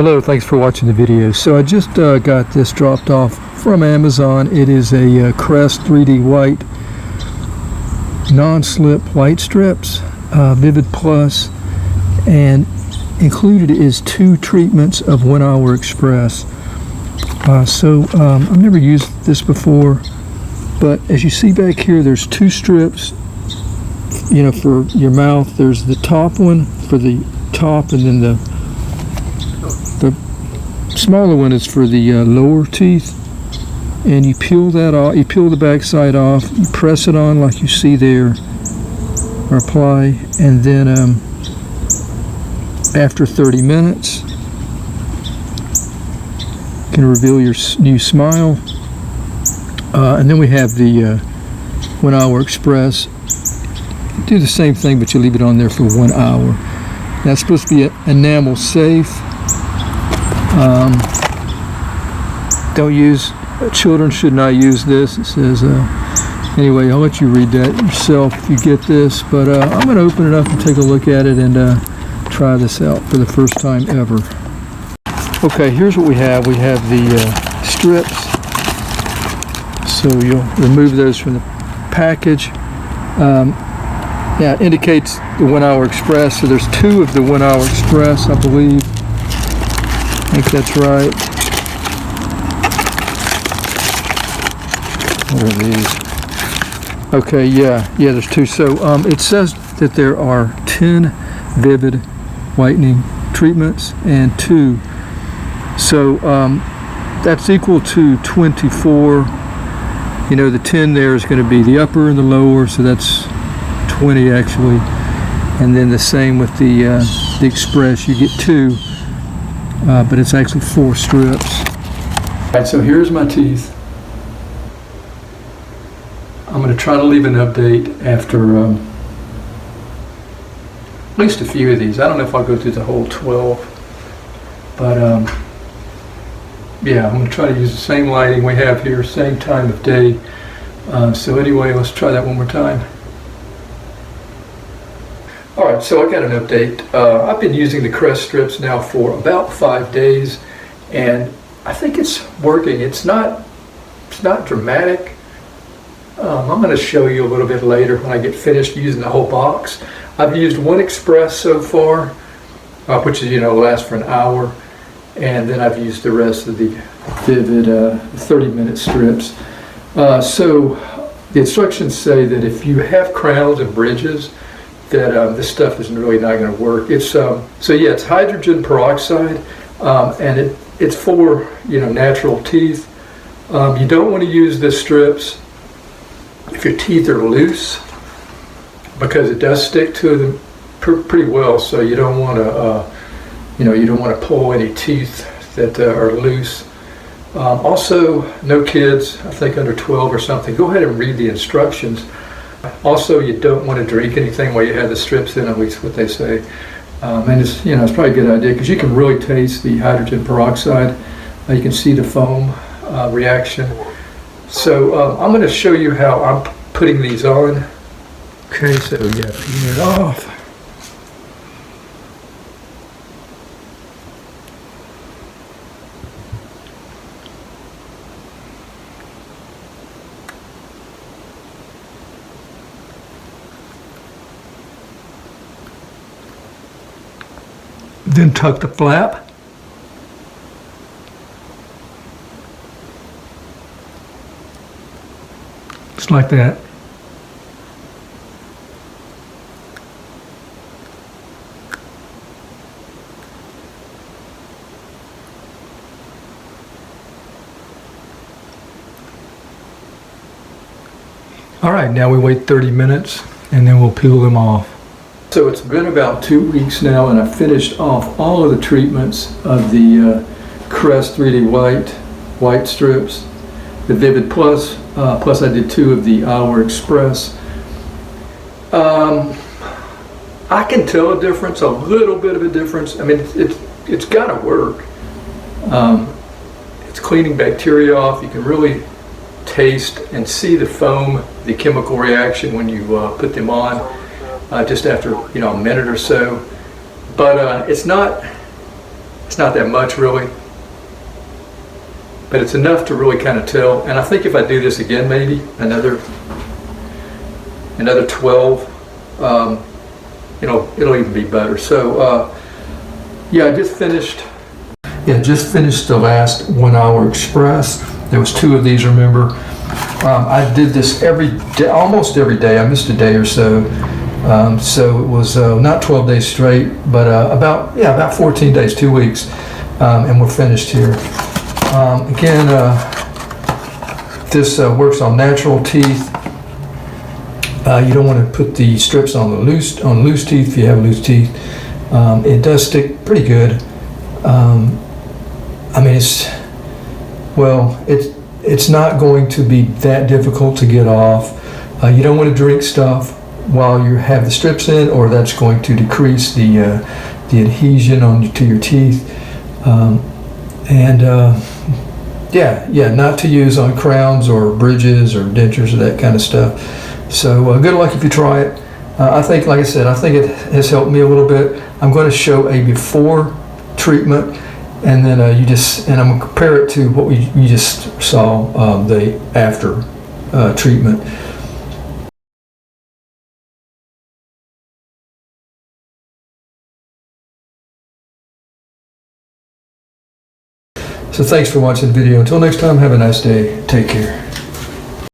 Hello, thanks for watching the video. So I just got this dropped off from Amazon. It is a CREST 3D white non-slip white strips, Vivid Plus, and included is 2 treatments of 1 Hour Express. I've never used this before, but as you see back here, there's 2 strips, you know, for your mouth. There's the top one for the top, and then the smaller one is for the lower teeth. And you peel that off, you peel the back side off, you press it on like you see there, or apply, and then after 30 minutes you can reveal your new smile. And then we have the 1 Hour Express. Do the same thing, but you leave it on there for 1 hour. That's supposed to be enamel safe. Children should not use this. It says, anyway, I'll let you read that yourself if you get this, but I'm going to open it up and take a look at it and try this out for the first time ever. Okay, here's what we have. We have the strips. So you'll remove those from the package. Now it indicates the 1 Hour Express, so there's 2 of the 1 Hour Express, I believe. I think that's right. What are these? Okay, yeah, there's 2. So it says that there are 10 Vivid whitening treatments and 2. So that's equal to 24. You know, the 10 there is going to be the upper and the lower, so that's 20 actually. And then the same with the Express, you get 2, but it's actually 4 strips. All right, so here's my teeth. I'm going to try to leave an update after at least a few of these. I don't know if I'll go through the whole 12, but yeah, I'm going to try to use the same lighting we have here, same time of day. So anyway, let's try that one more time. Alright, so I got an update. I've been using the CREST strips now for about 5 days, and I think it's working. It's not dramatic. I'm going to show you a little bit later when I get finished using the whole box. I've used 1 Express so far, which is, lasts for an hour, and then I've used the rest of the Vivid 30-minute strips. So the instructions say that if you have crowns and bridges, that this stuff is really not going to work. It's it's hydrogen peroxide, and it's for natural teeth. You don't want to use the strips if your teeth are loose, because it does stick to them pretty well. So you don't want to you don't want to pull any teeth that are loose. Also, no kids, I think under 12 or something. Go ahead and read the instructions. Also, you don't want to drink anything while you have the strips in, at least what they say. And it's it's probably a good idea, because you can really taste the hydrogen peroxide. You can see the foam reaction. So I'm going to show you how I'm putting these on. Okay, so yeah, peel it off. Then tuck the flap. Just like that. All right, now we wait 30 minutes and then we'll peel them off. So it's been about 2 weeks now, and I finished off all of the treatments of the CREST 3D white strips, the Vivid Plus, plus I did 2 of the Hour Express. I can tell a difference, a little bit of a difference. I mean, it's got to work. It's cleaning bacteria off. You can really taste and see the foam, the chemical reaction when you put them on, just after a minute or so. But it's not It's not that much really, but it's enough to really kind of tell. And I think if I do this again, maybe another 12, it'll even be better. So yeah, I just finished the last 1 hour express. There was 2 of these, remember. I did this every day, almost every day. I missed a day or so. So it was not 12 days straight, but about 14 days, 2 weeks, and we're finished here. Again, this works on natural teeth. You don't want to put the strips on the loose teeth if you have loose teeth. It does stick pretty good. I mean, it's not going to be that difficult to get off. You don't want to drink stuff while you have the strips in, or that's going to decrease the adhesion to your teeth. Not to use on crowns or bridges or dentures or that kind of stuff. So good luck if you try it. I think, like I said, I think it has helped me a little bit. I'm going to show a before treatment, and then I'm going to compare it to what you just saw, the after treatment. So thanks for watching the video. Until next time, have a nice day. Take care.